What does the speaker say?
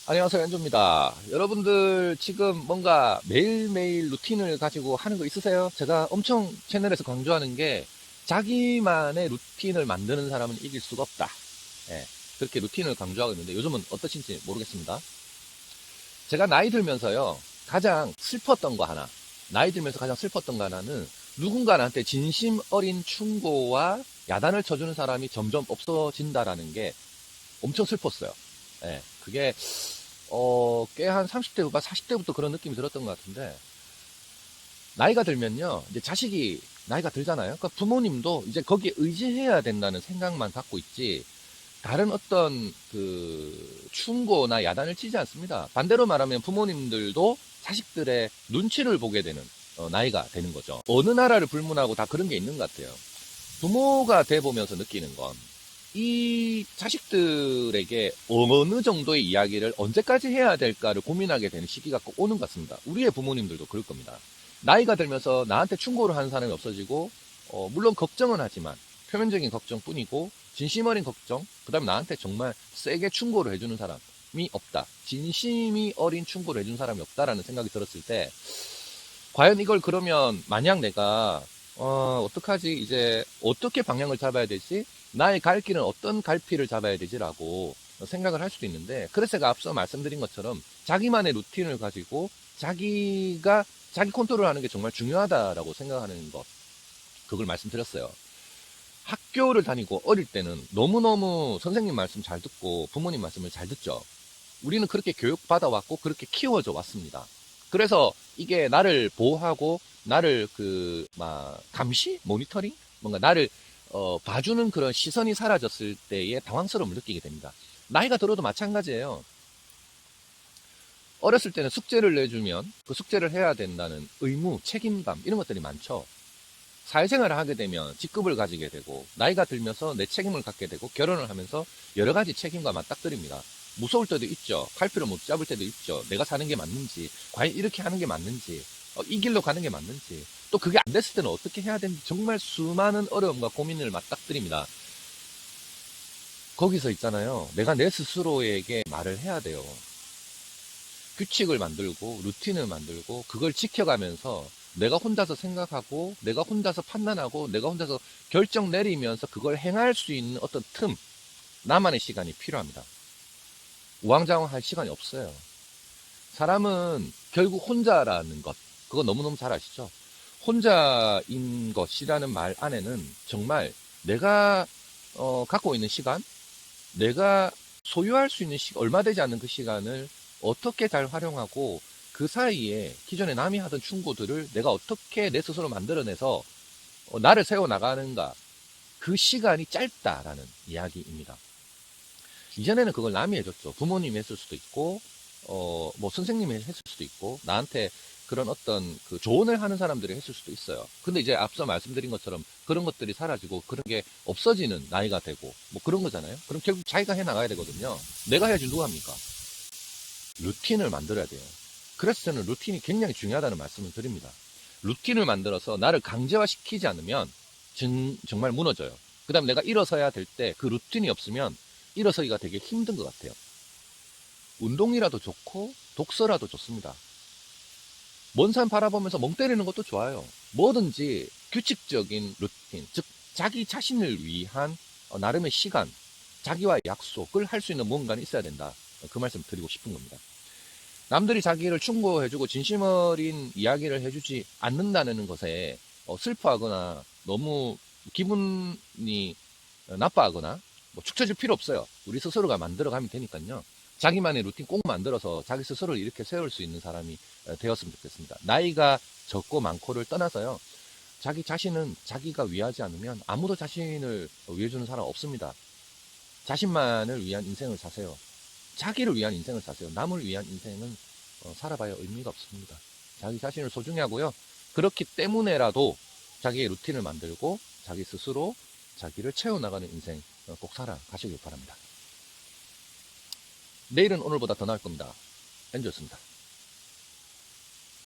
안녕하세요, 연주입니다. 여러분들 지금 뭔가 매일매일 루틴을 가지고 하는 거 있으세요? 제가 엄청 채널에서 강조하는 게 자기만의 루틴을 만드는 사람은 이길 수가 없다. 예, 그렇게 루틴을 강조하고 있는데 요즘은 어떠신지 모르겠습니다. 제가 나이 들면서요, 가장 슬펐던 거 하나, 나이 들면서 가장 슬펐던 거 하나는 누군가 나한테 진심 어린 충고와 야단을 쳐주는 사람이 점점 없어진다라는 게 엄청 슬펐어요. 예, 그게 꽤 한 30대 후반, 40대부터 그런 느낌이 들었던 것 같은데, 나이가 들면요, 이제 자식이 나이가 들잖아요. 그러니까 부모님도 이제 거기에 의지해야 된다는 생각만 갖고 있지, 다른 어떤 충고나 야단을 치지 않습니다. 반대로 말하면 부모님들도 자식들의 눈치를 보게 되는 나이가 되는 거죠. 어느 나라를 불문하고 다 그런 게 있는 것 같아요. 부모가 돼 보면서 느끼는 건, 이 자식들에게 어느 정도의 이야기를 언제까지 해야 될까를 고민하게 되는 시기가 꼭 오는 것 같습니다. 우리의 부모님들도 그럴 겁니다. 나이가 들면서 나한테 충고를 하는 사람이 없어지고, 물론 걱정은 하지만 표면적인 걱정뿐이고, 진심 어린 걱정, 그 다음에 나한테 정말 세게 충고를 해주는 사람이 없다. 진심이 어린 충고를 해주는 사람이 없다라는 생각이 들었을 때, 과연 이걸 그러면 만약 내가 어떡하지? 이제 어떻게 방향을 잡아야 되지? 나의 갈 길은 어떤 갈피를 잡아야 되지라고 생각을 할 수도 있는데, 그래서 제가 앞서 말씀드린 것처럼 자기만의 루틴을 가지고 자기가 자기 컨트롤하는 게 정말 중요하다라고 생각하는 것, 그걸 말씀드렸어요. 학교를 다니고 어릴 때는 너무너무 선생님 말씀 잘 듣고 부모님 말씀을 잘 듣죠. 우리는 그렇게 교육받아왔고 그렇게 키워져 왔습니다. 그래서 이게 나를 보호하고 나를 감시? 모니터링? 뭔가 나를 봐주는 그런 시선이 사라졌을 때의 당황스러움을 느끼게 됩니다. 나이가 들어도 마찬가지예요. 어렸을 때는 숙제를 내주면 그 숙제를 해야 된다는 의무, 책임감 이런 것들이 많죠. 사회생활을 하게 되면 직급을 가지게 되고, 나이가 들면서 내 책임을 갖게 되고, 결혼을 하면서 여러 가지 책임과 맞닥뜨립니다. 무서울 때도 있죠. 칼피를 못 잡을 때도 있죠. 내가 사는 게 맞는지, 과연 이렇게 하는 게 맞는지, 이 길로 가는 게 맞는지, 또 그게 안 됐을 때는 어떻게 해야 되는지, 정말 수많은 어려움과 고민을 맞닥뜨립니다. 거기서 있잖아요, 내가 내 스스로에게 말을 해야 돼요. 규칙을 만들고 루틴을 만들고 그걸 지켜가면서 내가 혼자서 생각하고 내가 혼자서 판단하고 내가 혼자서 결정 내리면서 그걸 행할 수 있는 어떤 틈, 나만의 시간이 필요합니다. 우왕좌왕 할 시간이 없어요. 사람은 결국 혼자라는 것, 그거 너무너무 잘 아시죠? 혼자인 것이라는 말 안에는 정말 내가 갖고 있는 시간, 내가 소유할 수 있는 얼마 되지 않는 그 시간을 어떻게 잘 활용하고, 그 사이에 기존에 남이 하던 충고들을 내가 어떻게 내 스스로 만들어내서 나를 세워나가는가, 그 시간이 짧다라는 이야기입니다. 이전에는 그걸 남이 해줬죠. 부모님이 했을 수도 있고, 뭐 선생님이 했을 수도 있고, 나한테 그런 어떤 그 조언을 하는 사람들이 했을 수도 있어요. 근데 이제 앞서 말씀드린 것처럼 그런 것들이 사라지고 그런 게 없어지는 나이가 되고 뭐 그런 거잖아요. 그럼 결국 자기가 해 나가야 되거든요. 내가 해야지 누가 합니까? 루틴을 만들어야 돼요. 그래서 저는 루틴이 굉장히 중요하다는 말씀을 드립니다. 루틴을 만들어서 나를 강제화시키지 않으면 정말 무너져요. 그 다음 내가 일어서야 될 때 그 루틴이 없으면 일어서기가 되게 힘든 것 같아요. 운동이라도 좋고 독서라도 좋습니다. 먼 산 바라보면서 멍 때리는 것도 좋아요. 뭐든지 규칙적인 루틴, 즉 자기 자신을 위한 나름의 시간, 자기와 약속을 할 수 있는 뭔가는 있어야 된다. 그 말씀 드리고 싶은 겁니다. 남들이 자기를 충고해주고 진심 어린 이야기를 해주지 않는다는 것에 슬퍼하거나 너무 기분이 나빠하거나 뭐 축 처질 필요 없어요. 우리 스스로가 만들어가면 되니까요. 자기만의 루틴 꼭 만들어서 자기 스스로를 이렇게 세울 수 있는 사람이 되었으면 좋겠습니다. 나이가 적고 많고를 떠나서요, 자기 자신은 자기가 위하지 않으면 아무도 자신을 위해주는 사람 없습니다. 자신만을 위한 인생을 사세요. 자기를 위한 인생을 사세요. 남을 위한 인생은 살아봐야 의미가 없습니다. 자기 자신을 소중히 하고요. 그렇기 때문에라도 자기의 루틴을 만들고 자기 스스로 자기를 채워나가는 인생 꼭 살아가시길 바랍니다. 내일은 오늘보다 더 나을 겁니다. 엔조였습니다.